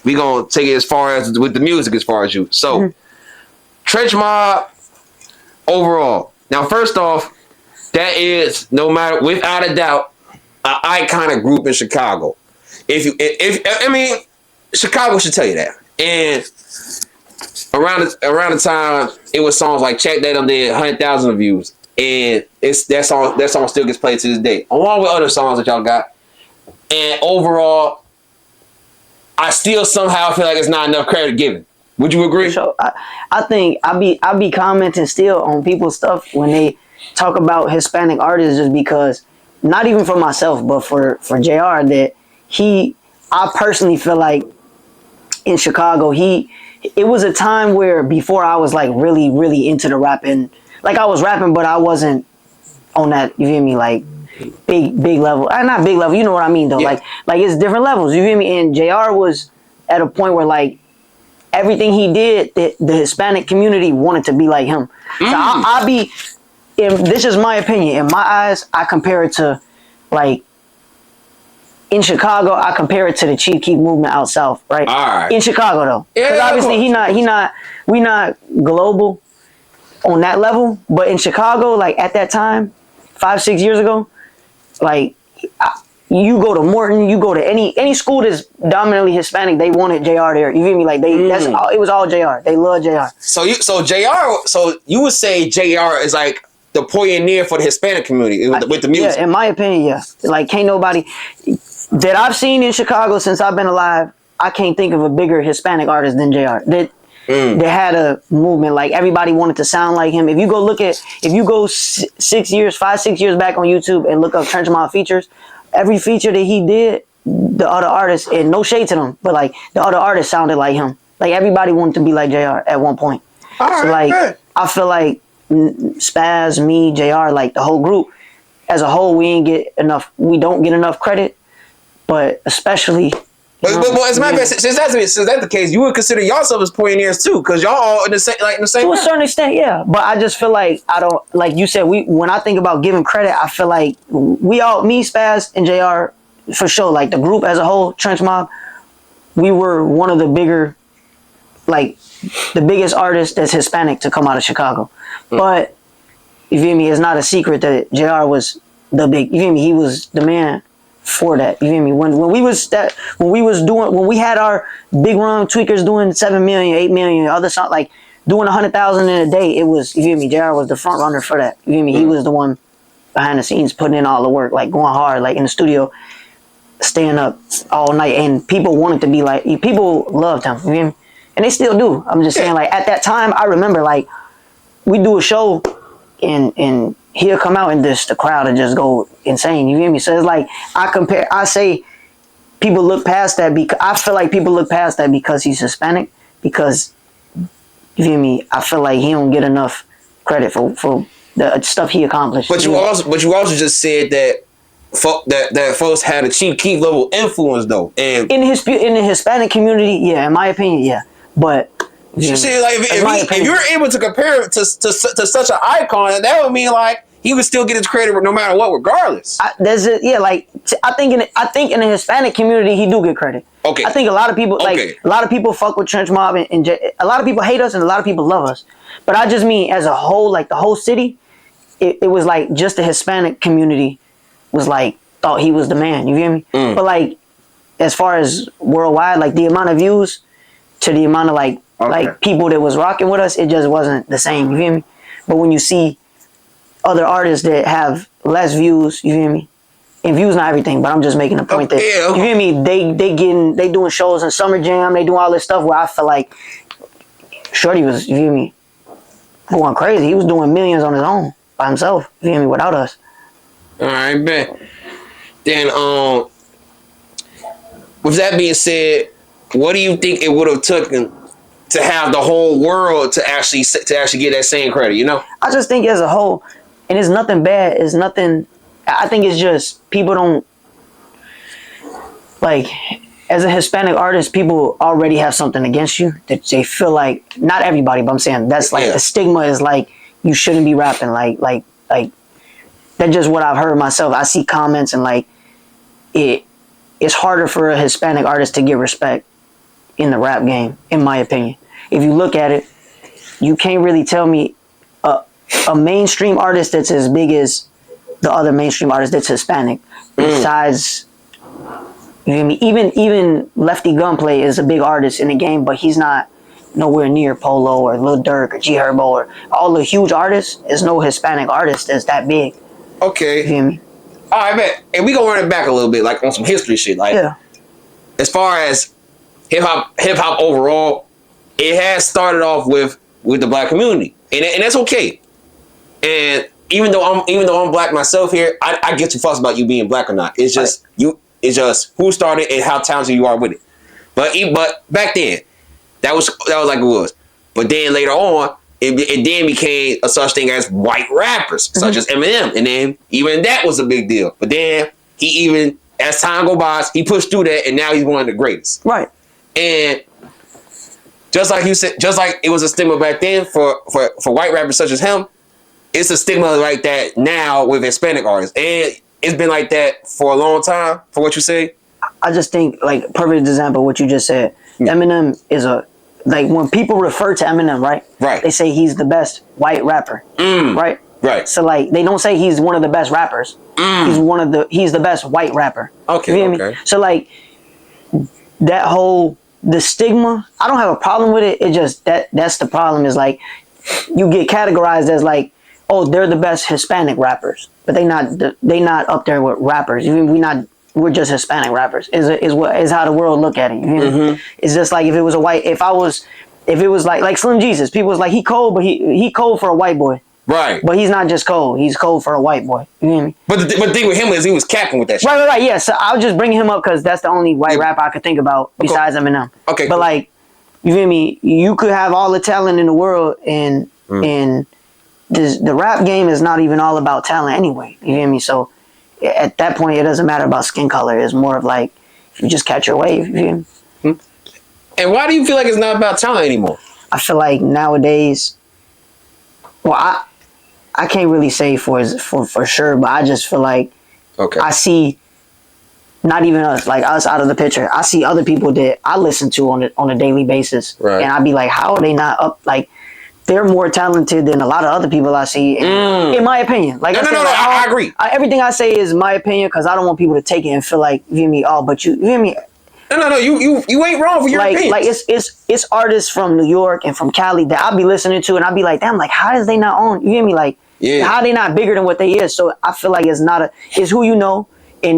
we gonna take it as far as with the music as far as you. So Trench Mob overall. Now, first off, that is no matter without a doubt an iconic group in Chicago. If I mean, Chicago should tell you that. And around the time it was songs like Check That did 100,000 views, and that song still gets played to this day, along with other songs that y'all got. And overall, I still somehow feel like it's not enough credit given. Would you agree? So I think I be commenting still on people's stuff when they talk about Hispanic artists, just because, not even for myself, but for JR, that I personally feel like in Chicago, it was a time where before I was like really, really into the rapping, like I was rapping, but I wasn't on that, you feel me, like big level. Not big level, you know what I mean though. Yeah. Like it's different levels, you feel me? And JR was at a point where like everything he did, the Hispanic community wanted to be like him. So I be, this is my opinion, in my eyes, I compare it to like, in Chicago, I compare it to the Chief Keef movement out south, right? All right. In Chicago though, because obviously we not global on that level, but in Chicago, like at that time, 5-6 years ago, like you go to Morton, you go to any school that's dominantly Hispanic, they wanted JR there. You feel me? Like it was all JR. They love JR. So you would say JR is like the pioneer for the Hispanic community with the music. Yeah, in my opinion, yeah. Like can't nobody that I've seen in Chicago since I've been alive, I can't think of a bigger Hispanic artist than JR. That had a movement, like everybody wanted to sound like him. If you go 5-6 years back on YouTube and look up Trench Mob features, every feature that he did, the other artists, and no shade to them, but like the other artists sounded like him. Like everybody wanted to be like JR at one point. I feel like Spaz, me, JR, like the whole group as a whole, we don't get enough credit, but especially. But as a matter of fact, since that's the case, you would consider yourself as pioneers too, because y'all all in the same to a certain extent, yeah. But I just feel like I don't, like you said, when I think about giving credit, I feel like me, Spaz, and JR, for sure, like the group as a whole, Trench Mob, we were one of the bigger, like the biggest artists that's Hispanic to come out of Chicago. But you feel me? It's not a secret that JR was the big. You feel me? He was the man for that. You feel me? When we had our big run, Tweakers doing 7 million, 8 million, other something like doing 100,000 in a day. It was, you feel me? JR was the front runner for that. You feel me? He was the one behind the scenes putting in all the work, like going hard, like in the studio, staying up all night, and people wanted to be like. People loved him. You feel me? And they still do. I'm just saying, like at that time, I remember like we do a show and he'll come out and the crowd will just go insane. You hear me? So it's like I say people look past that because I feel like people look past that because he's Hispanic, because you feel me? I feel like he don't get enough credit for the stuff he accomplished. But you also just said that that folks had a Chief Keef level influence though, and in the Hispanic community, yeah, in my opinion, yeah. But you see, like if you're able to compare it to such an icon, that would mean like he would still get his credit no matter what, regardless. I think in the Hispanic community he do get credit. Okay. I think a lot of people a lot of people fuck with Trench Mob and a lot of people hate us and a lot of people love us. But I just mean as a whole, like the whole city, it was like just the Hispanic community was like thought he was the man. You feel me? But like as far as worldwide, like the amount of views to the amount of like people that was rocking with us, it just wasn't the same. You feel me? But when you see other artists that have less views, you feel me? And views not everything, but I'm just making a point that you feel me. They doing shows in Summer Jam. They doing all this stuff where I feel like Shorty was, you feel me, going crazy. He was doing millions on his own by himself. You feel me? Without us. All right, bet. Then with that being said, what do you think it would have taken to have the whole world to actually get that same credit? You know, I just think as a whole, and it's nothing bad. It's nothing. I think it's just people don't like. As a Hispanic artist, people already have something against you that they feel like. Not everybody, but I'm saying that's like the stigma is like you shouldn't be rapping. Like that's just what I've heard myself. I see comments and like it's harder for a Hispanic artist to get respect in the rap game, in my opinion. If you look at it, you can't really tell me a mainstream artist that's as big as the other mainstream artist that's Hispanic. Besides, you know what I mean? Even Lefty Gunplay is a big artist in the game, but he's not nowhere near Polo or Lil Durk or G Herbo or all the huge artists. There's no Hispanic artist that's that big. Okay. You hear me? All right, man. And we gonna run it back a little bit, like on some history shit. Like, as far as hip hop overall, it has started off with the black community, and that's okay. And even though I'm black myself here, I get too fussed about you being black or not. It's just It's just who started and how talented you are with it. But back then, that was like it was. But then later on, it then became a such thing as white rappers, such as Eminem, and then even that was a big deal. But then as time go by, he pushed through that, and now he's one of the greatest. Right. And just like you said, just like it was a stigma back then for white rappers such as him, it's a stigma like that now with Hispanic artists, and it's been like that for a long time. For what you say, I just think like perfect example of what you just said. Eminem is when people refer to Eminem, right? They say he's the best white rapper, right? Right. So like they don't say he's one of the best rappers. He's the best white rapper. Okay. You hear me? So like the stigma, I don't have a problem with it. It just that's the problem is like you get categorized as like, oh, they're the best Hispanic rappers, but they not up there with rappers. We're just Hispanic rappers. Is how the world look at it. You know? It's just like if it was like Slim Jesus, people was like he cold, but he cold for a white boy. Right. But he's not just cold. He's cold for a white boy. You hear me? But the thing with him is he was capping with that shit. Right. Yeah. So I was just bringing him up because that's the only white rapper I could think about besides Eminem. Okay. But like, you feel me? You could have all the talent in the world, and the rap game is not even all about talent anyway. You hear me? So at that point, it doesn't matter about skin color. It's more of like if you just catch your wave. You hear me? And why do you feel like it's not about talent anymore? I feel like nowadays, well, I can't really say for sure, but I just feel like I see not even us out of the picture. I see other people that I listen to on a daily basis, and I be like, how are they not up? Like they're more talented than a lot of other people I see, in my opinion. Like I agree. Everything I say is my opinion because I don't want people to take it and feel like, you hear me? Oh, but you hear me? No, you ain't wrong for your opinion. Like it's artists from New York and from Cali that I'll be listening to, and I'll be like, damn, like how is they not on? You hear me? Like how are they not bigger than what they is? So I feel like it's who you know, and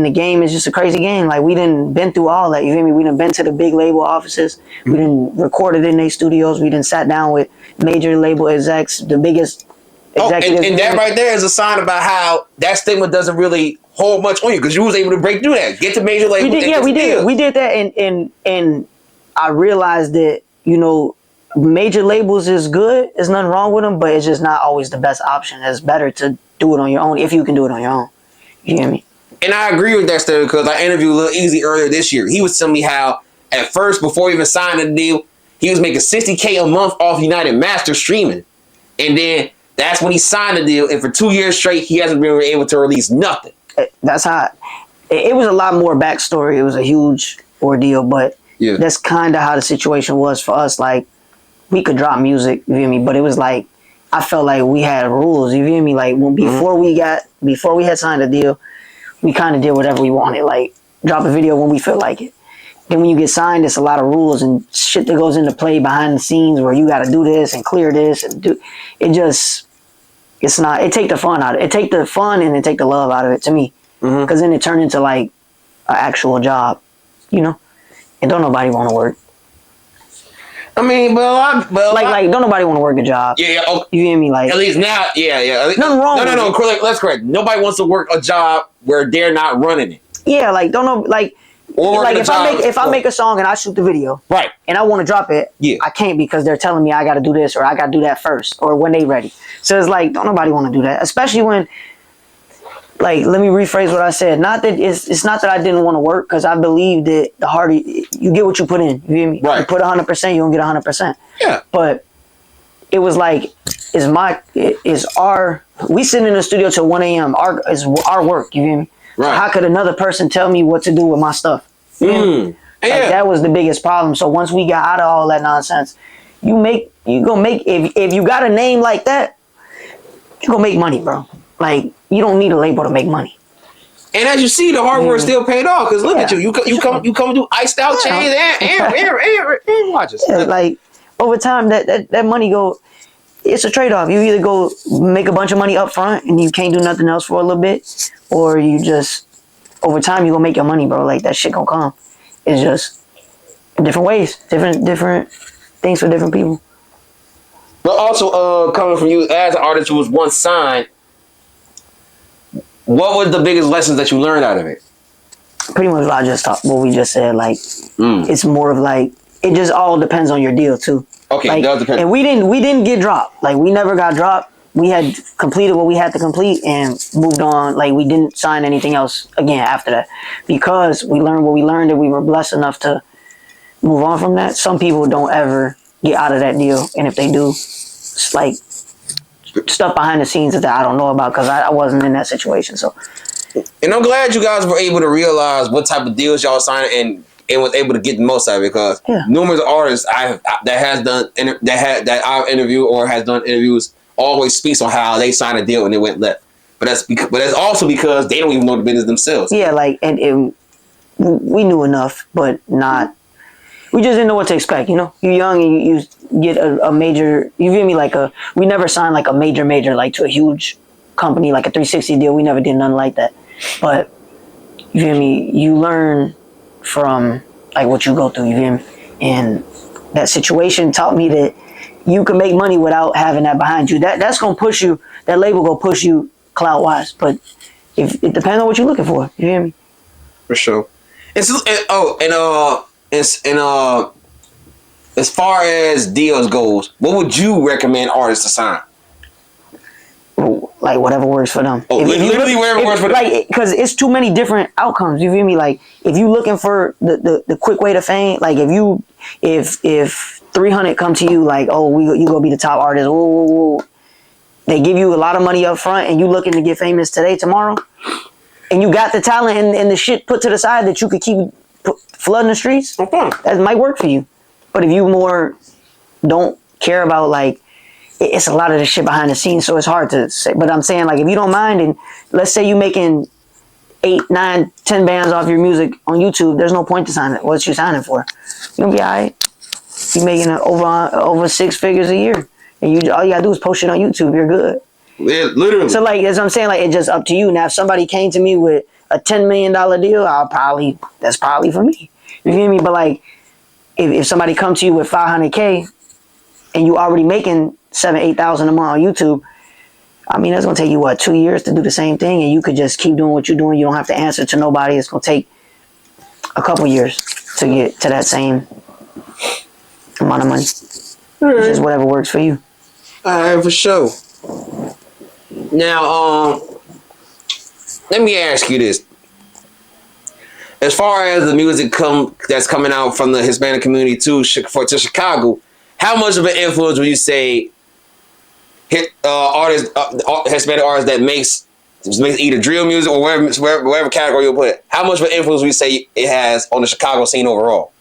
the game is just a crazy game. Like we done been through all that. You hear me? We done been to the big label offices. We done recorded in their studios. We done sat down with major label execs, the biggest executives. And that right there is a sign about how that stigma doesn't really hold much on you because you was able to break through that, get to major labels. We did that, and I realized that major labels is good. There's nothing wrong with them, but it's just not always the best option. It's better to do it on your own if you can do it on your own. You hear me? And I agree with that, Sterling, because I interviewed Lil Easy earlier this year. He was telling me how at first, before he even signed the deal, he was making $60K a month off United Master streaming, and then that's when he signed the deal. And for 2 years straight, he hasn't been able to release nothing. That's how it was. A lot more backstory. It was a huge ordeal, but that's kind of how the situation was for us. Like we could drop music, you hear me, but it was like I felt like we had rules, you hear me. Like before we had signed a deal, we kind of did whatever we wanted. Like drop a video when we feel like it. Then when you get signed, it's a lot of rules and shit that goes into play behind the scenes where you got to do this and clear this and do it. It's not. It take the fun out of it. It take the fun and it take the love out of it to me, because then it turned into like an actual job, and don't nobody want to work. I mean, but don't nobody want to work a job. Yeah. Okay. You hear me? Like at least now, yeah. Nothing wrong. No. Let's correct. Nobody wants to work a job where they're not running it. Yeah, like don't know, like. Or like if I make a song and I shoot the video, right, and I want to drop it, I can't because they're telling me I got to do this or I got to do that first or when they ready. So it's like don't nobody want to do that, especially when. Like, let me rephrase what I said. Not that it's not that I didn't want to work, because I believe that the harder you get what you put in. You hear me? Right. You put 100%, you don't get 100%. Yeah. But it was like, we sit in the studio till 1 a.m. Is our work. You hear me? Right. So how could another person tell me what to do with my stuff? Like, that was the biggest problem. So once we got out of all that nonsense, you gonna make if you got a name like that, you gonna make money, bro. Like, you don't need a label to make money. And as you see, the hard work still paid off. Because look at you, you come do iced out chains and watches. Yeah, like over time, that money go. It's a trade off. You either go make a bunch of money up front and you can't do nothing else for a little bit, or you just over time you gonna make your money, bro. Like, that shit gonna come. It's just different ways, different things for different people. But also, coming from you as an artist who was once signed, what was the biggest lessons that you learned out of it? Pretty much what we just said. Like, it's more of like, it just all depends on your deal too. Okay, like, it does depend. And we didn't get dropped. Like, we never got dropped. We had completed what we had to complete and moved on. Like, we didn't sign anything else again after that because we learned what we learned and we were blessed enough to move on from that. Some people don't ever get out of that deal, and if they do, it's like stuff behind the scenes that I don't know about because I wasn't in that situation. So, and I'm glad you guys were able to realize what type of deals y'all signed and was able to get the most out of it because numerous artists that I've interviewed or has done interviews always speaks on how they signed a deal and it went left. But that's also because they don't even know the business themselves. Yeah, like and we knew enough, but not. We just didn't know what to expect. You know, you're young and you get a major. You feel me? Like we never signed like a major like to a huge company like a 360 deal. We never did nothing like that. But you feel me? You learn from like what you go through, you hear me? And that situation taught me that you can make money without having that behind you. That's gonna push you. That label gonna push you clout wise. But if it depends on what you're looking for, you hear me? For sure. As far as deals goes, what would you recommend artists to sign? Like whatever works for them. Literally whatever works for them. Like, because it's too many different outcomes. You feel me? Like, if you looking for the quick way to fame, like if 300 come to you like, oh, you gonna be the top artist. Whoa. They give you a lot of money up front, and you looking to get famous today, tomorrow, and you got the talent and the shit put to the side that you could keep flooding the streets. That might work for you. But if you more don't care about like. It's a lot of the shit behind the scenes, so it's hard to say. But I'm saying, like, if you don't mind, and let's say you're making 8, 9, 10 bands off your music on YouTube, there's no point to sign it. What you signing for? You're gonna be all right. You're making over 6 figures a year, and all you gotta do is post it on YouTube. You're good. Yeah, literally. So, like, as I'm saying, like, it's just up to you. Now, if somebody came to me with a $10 million deal, that's probably for me. You feel me? But like, if somebody comes to you with $500K, and you already making 7,000-8,000 a month on YouTube, I mean, that's gonna take you 2 years to do the same thing, and you could just keep doing what you're doing. You don't have to answer to nobody. It's gonna take a couple years to get to that same amount of money. Right. Just whatever works for you. All right, for sure. Now, let me ask you this: as far as the music that's coming out from the Hispanic community to Chicago, how much of an influence would you say Hispanic artists that makes either drill music or whatever category you'll put it? How much of an influence would you say it has on the Chicago scene overall?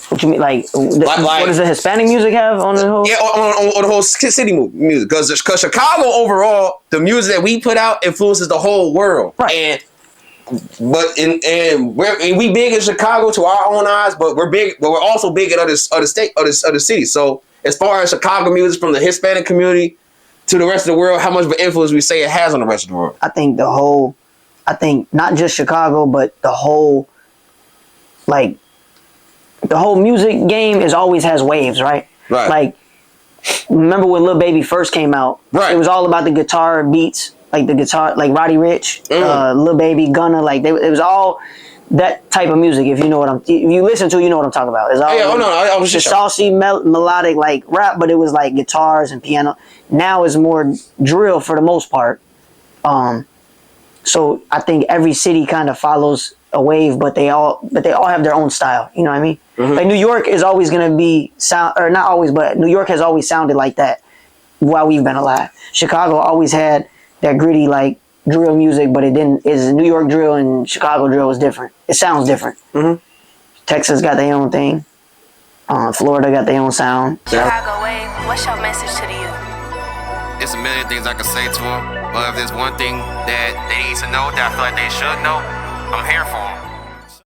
What you mean, like what does the Hispanic music have on the whole? Yeah, on the whole city music, because Chicago overall, the music that we put out influences the whole world, right? We big in Chicago to our own eyes, but we're also big in other cities. So as far as Chicago music from the Hispanic community to the rest of the world, how much of an influence we say it has on the rest of the world? I think not just Chicago, but the whole music game always has waves, right? Right. Like, remember when Lil Baby first came out? Right. It was all about the guitar beats. Like the guitar, like Roddy Ricch, Lil Baby, Gunna, like it was all that type of music. If you listen to, you know what I'm talking about. It's all I was just saucy, melodic, like rap, but it was like guitars and piano. Now it's more drill for the most part. So I think every city kind of follows a wave, but they all have their own style. You know what I mean? Mm-hmm. Like New York is always gonna be not always, but New York has always sounded like that while we've been alive. Chicago always had that gritty like drill music, but it didn't. Is New York drill and Chicago drill is different. It sounds different. Mm-hmm. Texas got their own thing. Florida got their own sound. Chicago Wave, what's your message to the youth? There's a million things I could say to them, but if there's one thing that they need to know that I feel like they should know, I'm here for them.